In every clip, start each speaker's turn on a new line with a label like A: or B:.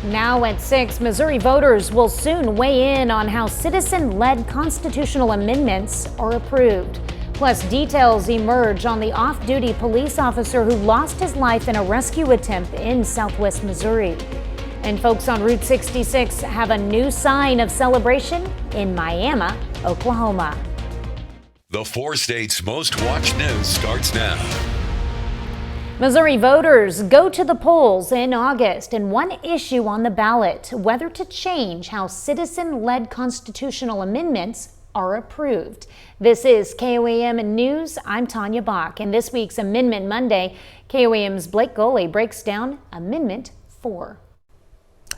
A: Now at 6, Missouri voters will soon weigh in on how citizen-led constitutional amendments are approved. Plus, details emerge on the off-duty police officer who lost his life in a rescue attempt in southwest Missouri. And folks on Route 66 have a new sign of celebration in Miami, Oklahoma.
B: The 4 states' most watched news starts now.
A: Missouri voters go to the polls in August, and one issue on the ballot, whether to change how citizen-led constitutional amendments are approved. This is KOAM News. I'm Tanya Bach, and this week's Amendment Monday, KOAM's Blake Goley breaks down Amendment 4.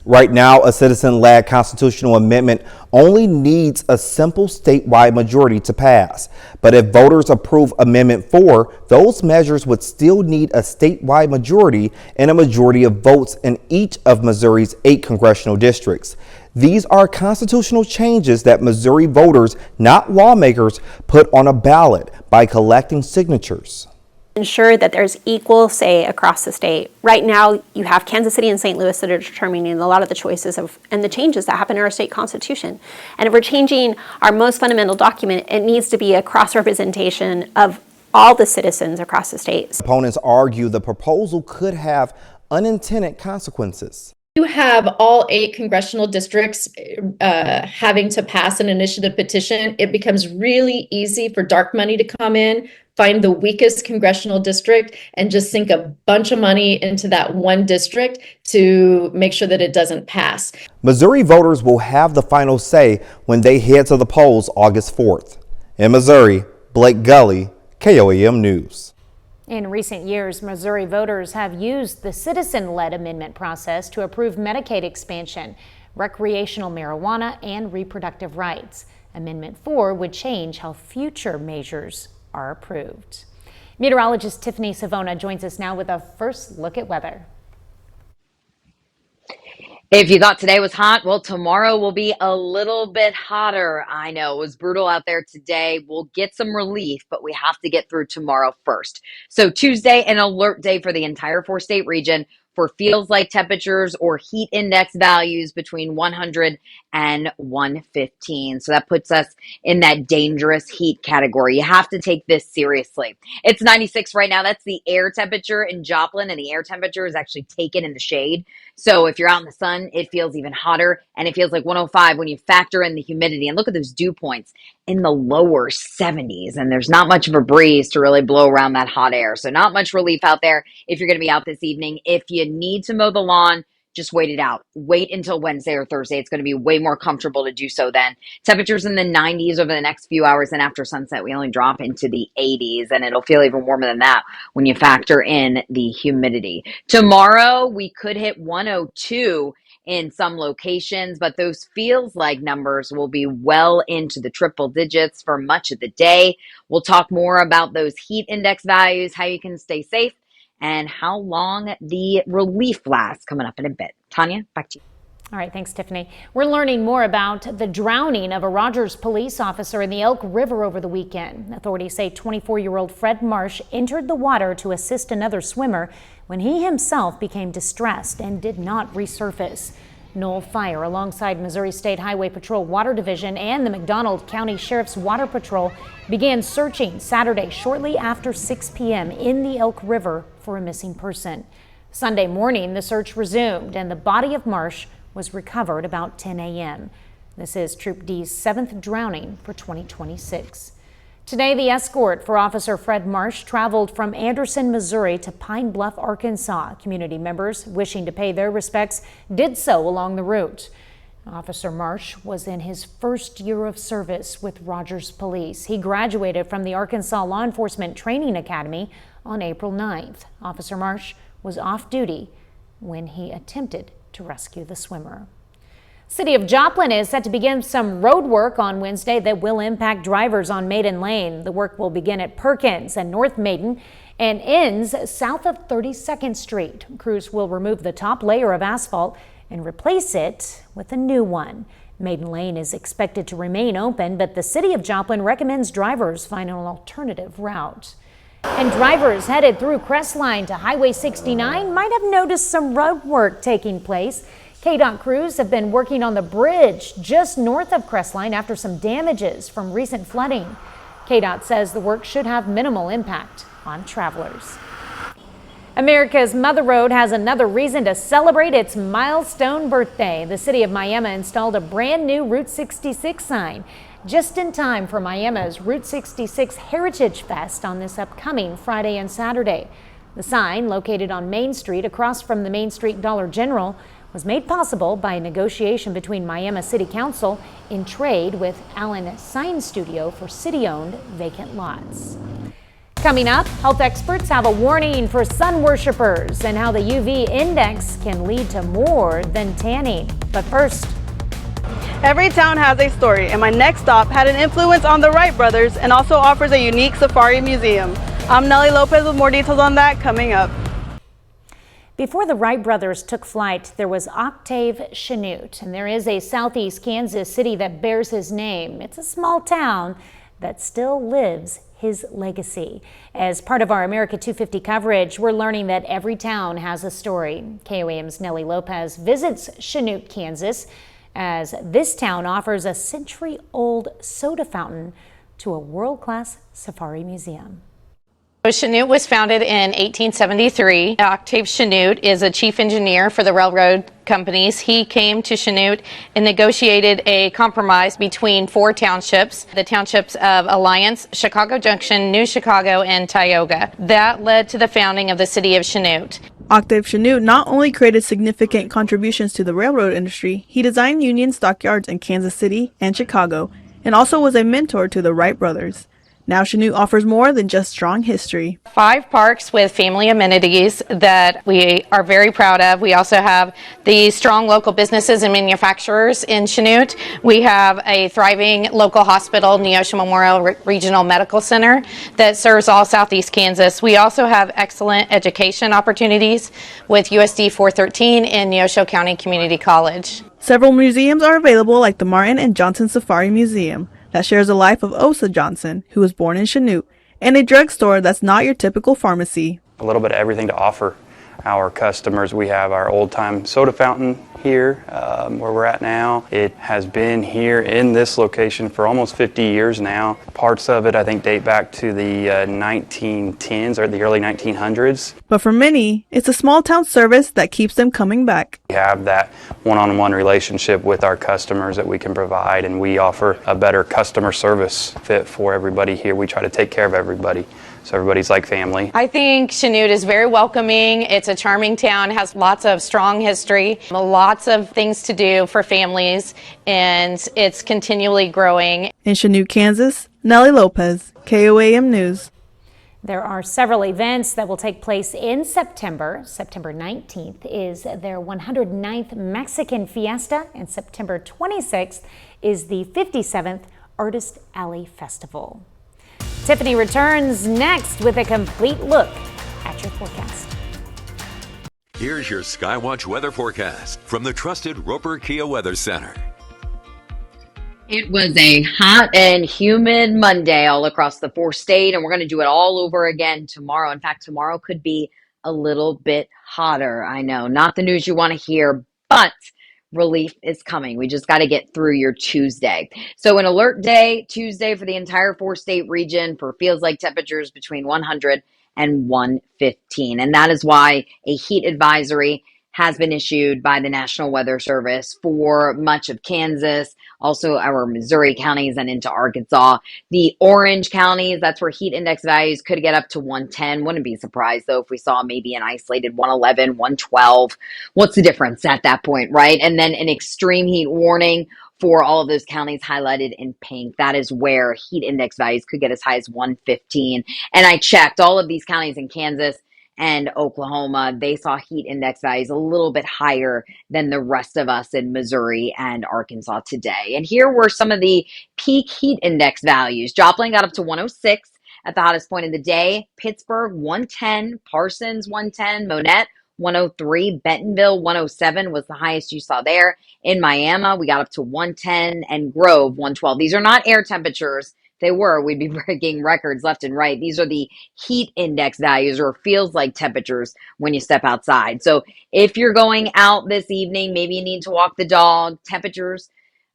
C: Right now, a citizen-led constitutional amendment only needs a simple statewide majority to pass. But if voters approve Amendment 4, those measures would still need a statewide majority and a majority of votes in each of Missouri's 8 congressional districts. These are constitutional changes that Missouri voters, not lawmakers, put on a ballot by collecting signatures.
D: Ensure that there's equal say across the state. Right now, you have Kansas City and St. Louis that are determining a lot of the choices and the changes that happen in our state constitution. And if we're changing our most fundamental document, it needs to be a cross-representation of all the citizens across the state.
C: Opponents argue the proposal could have unintended consequences.
E: You have all 8 congressional districts having to pass an initiative petition. It becomes really easy for dark money to come in, find the weakest congressional district, and just sink a bunch of money into that one district to make sure that it doesn't pass.
C: Missouri voters will have the final say when they head to the polls August 4th. In Missouri, Blake Goley, KOAM News.
A: In recent years, Missouri voters have used the citizen-led amendment process to approve Medicaid expansion, recreational marijuana, and reproductive rights. Amendment 4 would change how future measures are approved. Meteorologist Tiffany Savona joins us now with a first look at weather.
F: If you thought today was hot, well, tomorrow will be a little bit hotter. I know it was brutal out there today. We'll get some relief, but we have to get through tomorrow first. So Tuesday, an alert day for the entire 4-state region for feels like temperatures or heat index values between 100 and 115. So that puts us in that dangerous heat category. You have to take this seriously. It's 96 right now. That's the air temperature in Joplin, and the air temperature is actually taken in the shade. So if you're out in the sun, it feels even hotter, and it feels like 105 when you factor in the humidity. And look at those dew points in the lower 70s, and there's not much of a breeze to really blow around that hot air. So not much relief out there if you're going to be out this evening. If you need to mow the lawn, just wait it out. Wait until Wednesday or Thursday. It's going to be way more comfortable to do so then. Temperatures in the 90s over the next few hours, and after sunset, we only drop into the 80s, and it'll feel even warmer than that when you factor in the humidity. Tomorrow, we could hit 102 in some locations, but those feels like numbers will be well into the triple digits for much of the day. We'll talk more about those heat index values, how you can stay safe, and how long the relief lasts coming up in a bit. Tanya, back to you.
A: All right, thanks, Tiffany. We're learning more about the drowning of a Rogers police officer in the Elk River over the weekend. Authorities say 24-year-old Fred Marsh entered the water to assist another swimmer when he himself became distressed and did not resurface. Knoll Fire, alongside Missouri State Highway Patrol Water Division and the McDonald County Sheriff's Water Patrol, began searching Saturday shortly after 6 p.m. in the Elk River for a missing person. Sunday morning, the search resumed, and the body of Marsh was recovered about 10 a.m. This is Troop D's 7th drowning for 2026. Today, the escort for Officer Fred Marsh traveled from Anderson, Missouri to Pine Bluff, Arkansas. Community members wishing to pay their respects did so along the route. Officer Marsh was in his first year of service with Rogers Police. He graduated from the Arkansas Law Enforcement Training Academy on April 9th. Officer Marsh was off duty when he attempted to rescue the swimmer. City of Joplin is set to begin some road work on Wednesday that will impact drivers on Maiden Lane. The work will begin at Perkins and North Maiden and ends south of 32nd Street. Crews will remove the top layer of asphalt and replace it with a new one. Maiden Lane is expected to remain open, but the City of Joplin recommends drivers find an alternative route. And drivers headed through Crestline to Highway 69 might have noticed some road work taking place. KDOT crews have been working on the bridge just north of Crestline after some damages from recent flooding. KDOT says the work should have minimal impact on travelers. America's Mother Road has another reason to celebrate its milestone birthday. The city of Miami installed a brand new Route 66 sign just in time for Miami's Route 66 Heritage Fest on this upcoming Friday and Saturday. The sign, located on Main Street across from the Main Street Dollar General, was made possible by a negotiation between Miami City Council in trade with Allen Sign Studio for city-owned vacant lots. Coming up, health experts have a warning for sun worshipers and how the UV index can lead to more than tanning. But first,
G: every town has a story, and my next stop had an influence on the Wright brothers and also offers a unique safari museum. I'm Nellie Lopez with more details on that coming up.
A: before the Wright brothers took flight, there was Octave Chanute, and there is a southeast Kansas city that bears his name. It's a small town that still lives his legacy. As part of our America 250 coverage, we're learning that every town has a story. KOAM's Nellie Lopez visits Chanute, Kansas, as this town offers a century-old soda fountain to a world-class safari museum.
H: Chanute was founded in 1873. Octave Chanute is a chief engineer for the railroad companies. He came to Chanute and negotiated a compromise between four townships, the townships of Alliance, Chicago Junction, New Chicago, and Tioga. That led to the founding of the city of Chanute.
G: Octave Chanute not only created significant contributions to the railroad industry, he designed Union stockyards in Kansas City and Chicago, and also was a mentor to the Wright brothers. Now Chanute offers more than just strong history.
H: 5 parks with family amenities that we are very proud of. We also have the strong local businesses and manufacturers in Chanute. We have a thriving local hospital, Neosho Memorial Regional Medical Center, that serves all southeast Kansas. We also have excellent education opportunities with USD 413 and Neosho County Community College.
G: Several museums are available, like the Martin and Johnson Safari Museum, that shares the life of Osa Johnson, who was born in Chanute, and a drugstore that's not your typical pharmacy.
I: A little bit of everything to offer our customers. We have our old-time soda fountain here where we're at now. It has been here in this location for almost 50 years now. Parts of it, I think, date back to the 1910s or the early 1900s.
G: But for many, it's a small town service that keeps them coming back.
I: We have that one-on-one relationship with our customers that we can provide, and we offer a better customer service fit for everybody here. We try to take care of everybody, so everybody's like family.
H: I think Chanute is very welcoming. It's a charming town, has lots of strong history, lots of things to do for families, and it's continually growing.
G: In Chanute, Kansas, Nellie Lopez, KOAM News.
A: There are several events that will take place in September. September 19th is their 109th Mexican Fiesta, and September 26th is the 57th Artist Alley Festival. Tiffany returns next with a complete look at your forecast.
B: Here's your Skywatch weather forecast from the trusted Roper Kia Weather Center.
F: It was a hot and humid Monday all across the 4-state, and we're going to do it all over again tomorrow. In fact, tomorrow could be a little bit hotter. I know, not the news you want to hear, but relief is coming. We just got to get through your Tuesday. So an alert day Tuesday for the entire 4-state region for feels like temperatures between 100 and 115. And that is why a heat advisory has been issued by the National Weather Service for much of Kansas, also our Missouri counties and into Arkansas. The orange counties, that's where heat index values could get up to 110. Wouldn't be surprised, though, if we saw maybe an isolated 111, 112. What's the difference at that point, right? And then an extreme heat warning for all of those counties highlighted in pink. That is where heat index values could get as high as 115. And I checked all of these counties in Kansas and Oklahoma. They saw heat index values a little bit higher than the rest of us in Missouri and Arkansas today. And here were some of the peak heat index values. Joplin got up to 106 at the hottest point of the day. Pittsburgh, 110. Parsons, 110. Monette, 103. Bentonville, 107 was the highest you saw there. In Miami, we got up to 110, and Grove, 112. These are not air temperatures. they were, we'd be breaking records left and right. These are the heat index values, or feels like temperatures when you step outside. So if you're going out this evening, maybe you need to walk the dog, temperatures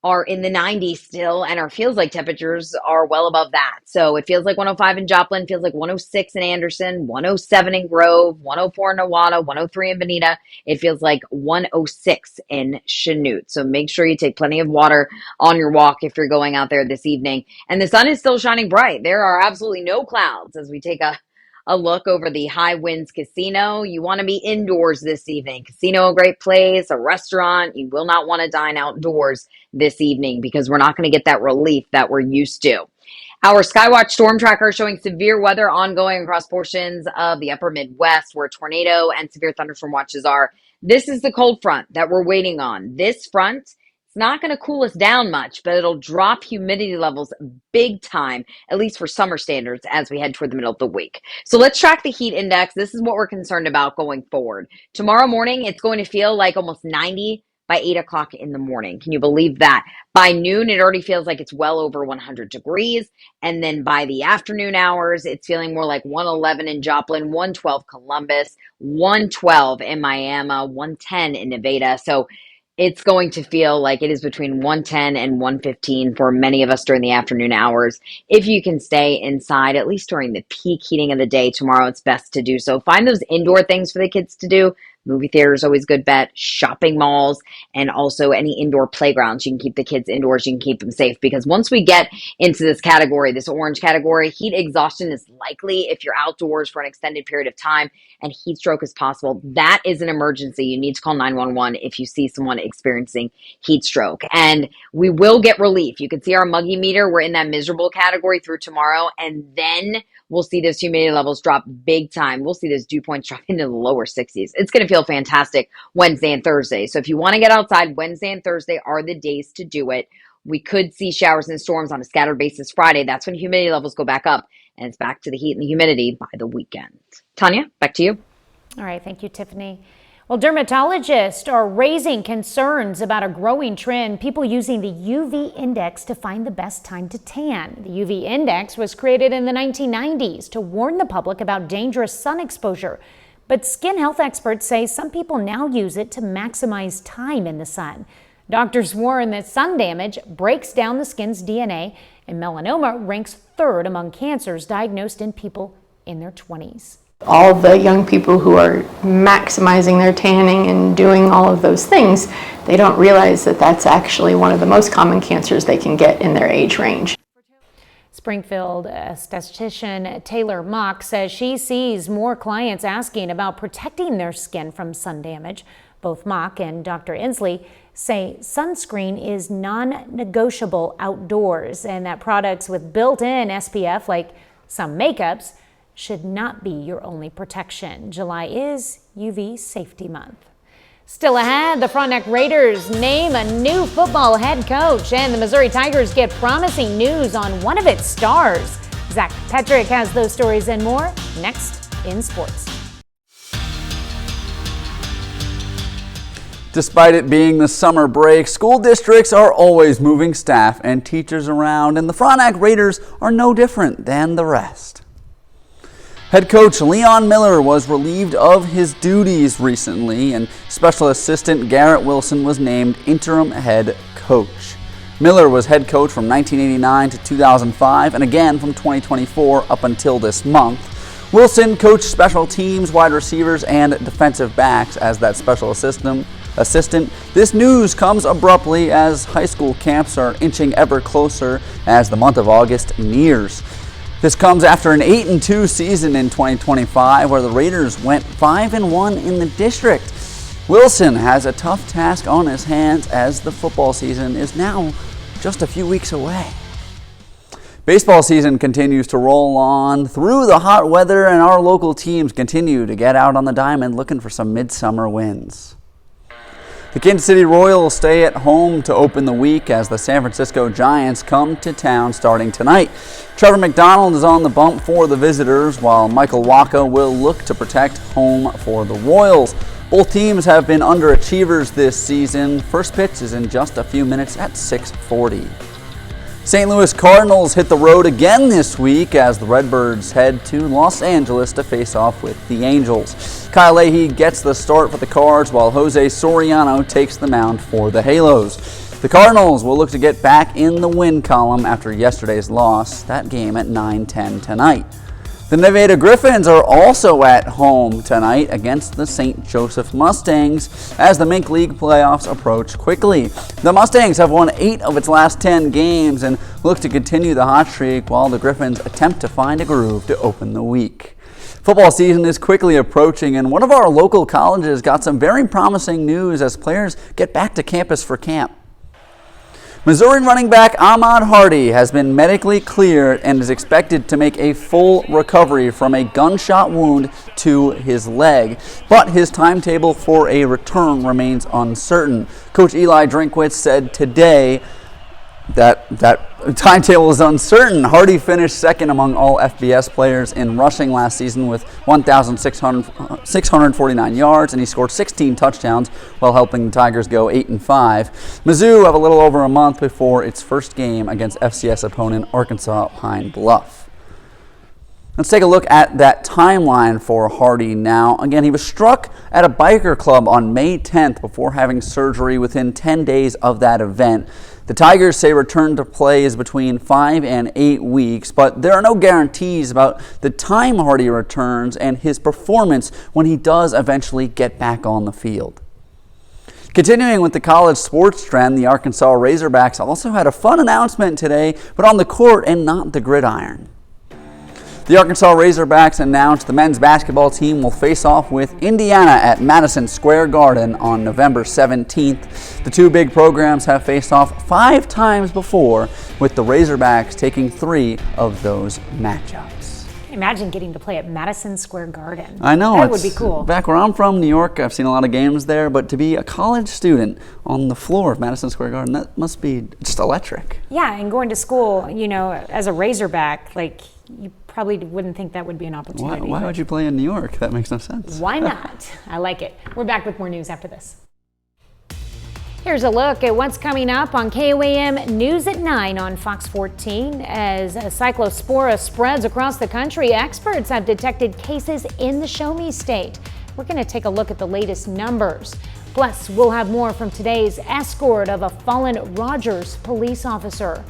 F: are in the 90s still, and our feels like temperatures are well above that. So it feels like 105 in Joplin, feels like 106 in Anderson, 107 in Grove, 104 in Nowata, 103 in Bonita. It feels like 106 in Chanute. So make sure you take plenty of water on your walk if you're going out there this evening. And the sun is still shining bright. There are absolutely no clouds as we take a look over the High Winds Casino. You want to be indoors this evening. Casino, a great place, a restaurant. You will not want to dine outdoors this evening because we're not going to get that relief that we're used to. Our Skywatch Storm Tracker showing severe weather ongoing across portions of the upper Midwest where tornado and severe thunderstorm watches are. This is the cold front that we're waiting on. This front, it's not going to cool us down much, but it'll drop humidity levels big time, at least for summer standards, as we head toward the middle of the week. So let's track the heat index. This is what we're concerned about going forward. Tomorrow morning, it's going to feel like almost 90 by 8 o'clock in the morning. Can you believe that? By noon, it already feels like it's well over 100 degrees. And then by the afternoon hours, it's feeling more like 111 in Joplin, 112 Columbus, 112 in Miami, 110 in Nevada. So it's going to feel like it is between 110 and 115 for many of us during the afternoon hours. If you can stay inside, at least during the peak heating of the day tomorrow, it's best to do so. Find those indoor things for the kids to do. Movie theater is always a good bet, shopping malls, and also any indoor playgrounds. You can keep the kids indoors, you can keep them safe, because once we get into this category, this orange category, heat exhaustion is likely if you're outdoors for an extended period of time and heat stroke is possible. That is an emergency. You need to call 911 if you see someone experiencing heat stroke. And we will get relief. You can see our muggy meter. We're in that miserable category through tomorrow, and then we'll see those humidity levels drop big time. We'll see those dew points drop into the lower 60s. It's going to feel fantastic Wednesday and Thursday. So if you want to get outside, Wednesday and Thursday are the days to do it. We could see showers and storms on a scattered basis Friday. That's when humidity levels go back up, and it's back to the heat and the humidity by the weekend. Tanya, back to you.
A: All right. Thank you, Tiffany. Well, dermatologists are raising concerns about a growing trend, people using the UV index to find the best time to tan. The UV index was created in the 1990s to warn the public about dangerous sun exposure. But skin health experts say some people now use it to maximize time in the sun. Doctors warn that sun damage breaks down the skin's DNA, and melanoma ranks third among cancers diagnosed in people in their 20s.
J: All the young people who are maximizing their tanning and doing all of those things, they don't realize that that's actually one of the most common cancers they can get in their age range.
A: Springfield esthetician Taylor Mock says she sees more clients asking about protecting their skin from sun damage. Both Mock and Dr. Inslee say sunscreen is non-negotiable outdoors, and that products with built-in SPF, like some makeups, should not be your only protection. July is UV Safety Month. Still ahead, the Frontenac Raiders name a new football head coach, and the Missouri Tigers get promising news on one of its stars. Zach Petrick has those stories and more next in sports.
K: Despite it being the summer break, school districts are always moving staff and teachers around, and the Frontenac Raiders are no different than the rest. Head coach Leon Miller was relieved of his duties recently, and special assistant Garrett Wilson was named interim head coach. Miller was head coach from 1989 to 2005 and again from 2024 up until this month. Wilson coached special teams, wide receivers, and defensive backs as that special assistant. This news comes abruptly as high school camps are inching ever closer as the month of August nears. This comes after an 8-2 season in 2025 where the Raiders went 5-1 in the district. Wilson has a tough task on his hands as the football season is now just a few weeks away. Baseball season continues to roll on through the hot weather, and our local teams continue to get out on the diamond looking for some midsummer wins. The Kansas City Royals stay at home to open the week as the San Francisco Giants come to town starting tonight. Trevor McDonald is on the bump for the visitors, while Michael Wacha will look to protect home for the Royals. Both teams have been underachievers this season. First pitch is in just a few minutes at 6:40. St. Louis Cardinals hit the road again this week as the Redbirds head to Los Angeles to face off with the Angels. Kyle Leahy gets the start for the Cards while Jose Soriano takes the mound for the Halos. The Cardinals will look to get back in the win column after yesterday's loss, that game at 9:10 tonight. The Nevada Griffins are also at home tonight against the St. Joseph Mustangs as the Mink League playoffs approach quickly. The Mustangs have won 8 of its last 10 games and look to continue the hot streak while the Griffins attempt to find a groove to open the week. Football season is quickly approaching, and one of our local colleges got some very promising news as players get back to campus for camp. Missouri running back Ahmad Hardy has been medically cleared and is expected to make a full recovery from a gunshot wound to his leg, but his timetable for a return remains uncertain. Coach Eli Drinkwitz said today that timetable is uncertain. Hardy finished second among all FBS players in rushing last season with 1,649 yards, and he scored 16 touchdowns while helping the Tigers go 8-5. Mizzou have a little over a month before its first game against FCS opponent Arkansas Pine Bluff. Let's take a look at that timeline for Hardy now. Again, he was struck at a biker club on May 10th before having surgery within 10 days of that event. The Tigers say return to play is between 5 and 8 weeks, but there are no guarantees about the time Hardy returns and his performance when he does eventually get back on the field. Continuing with the college sports trend, the Arkansas Razorbacks also had a fun announcement today, but on the court and not the gridiron. The Arkansas Razorbacks announced the men's basketball team will face off with Indiana at Madison Square Garden on November 17th. The two big programs have faced off 5 times before, with the Razorbacks taking 3 of those matchups.
A: Imagine getting to play at Madison Square Garden.
K: I know.
A: That would be cool.
K: Back where I'm from, New York, I've seen a lot of games there, but to be a college student on the floor of Madison Square Garden, that must be just electric.
A: Yeah, and going to school, as a Razorback, you probably wouldn't think that would be an opportunity.
K: Why would you play in New York? That makes no sense.
A: Why not? I like it. We're back with more news after this. Here's a look at what's coming up on KOAM News at 9 on Fox 14. As cyclospora spreads across the country, experts have detected cases in the Show Me State. We're going to take a look at the latest numbers. Plus, we'll have more from today's escort of a fallen Rogers police officer.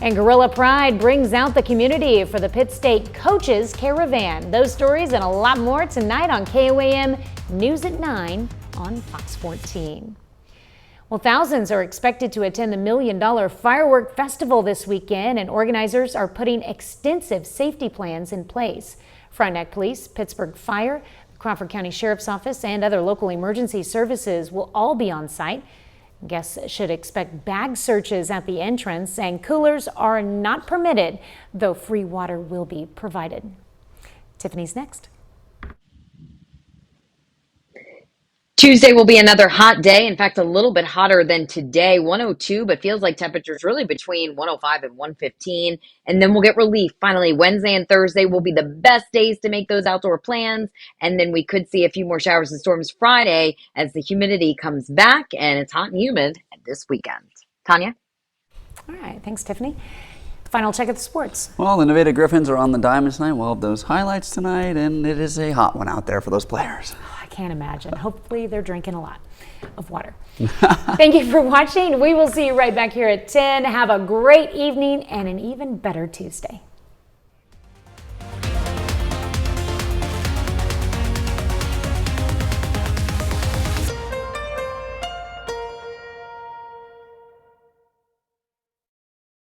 A: And Gorilla Pride brings out the community for the Pitt State Coaches Caravan. Those stories and a lot more tonight on KOAM News at 9 on Fox 14. Well, thousands are expected to attend the $1 Million Firework Festival this weekend, and organizers are putting extensive safety plans in place. Frontenac Police, Pittsburgh Fire, Crawford County Sheriff's Office, and other local emergency services will all be on site. Guests should expect bag searches at the entrance, and coolers are not permitted, though free water will be provided. Tiffany's next.
F: Tuesday will be another hot day. In fact, a little bit hotter than today, 102, but feels like temperatures really between 105 and 115. And then we'll get relief. Finally, Wednesday and Thursday will be the best days to make those outdoor plans. And then we could see a few more showers and storms Friday as the humidity comes back and it's hot and humid this weekend. Tanya?
A: All right. Thanks, Tiffany. Final check of the sports.
K: Well, the Nevada Griffins are on the diamond tonight. We'll have those highlights tonight, and it is a hot one out there for those players.
A: I can't imagine. Hopefully they're drinking a lot of water. Thank you for watching. We will see you right back here at 10. Have a great evening and an even better Tuesday.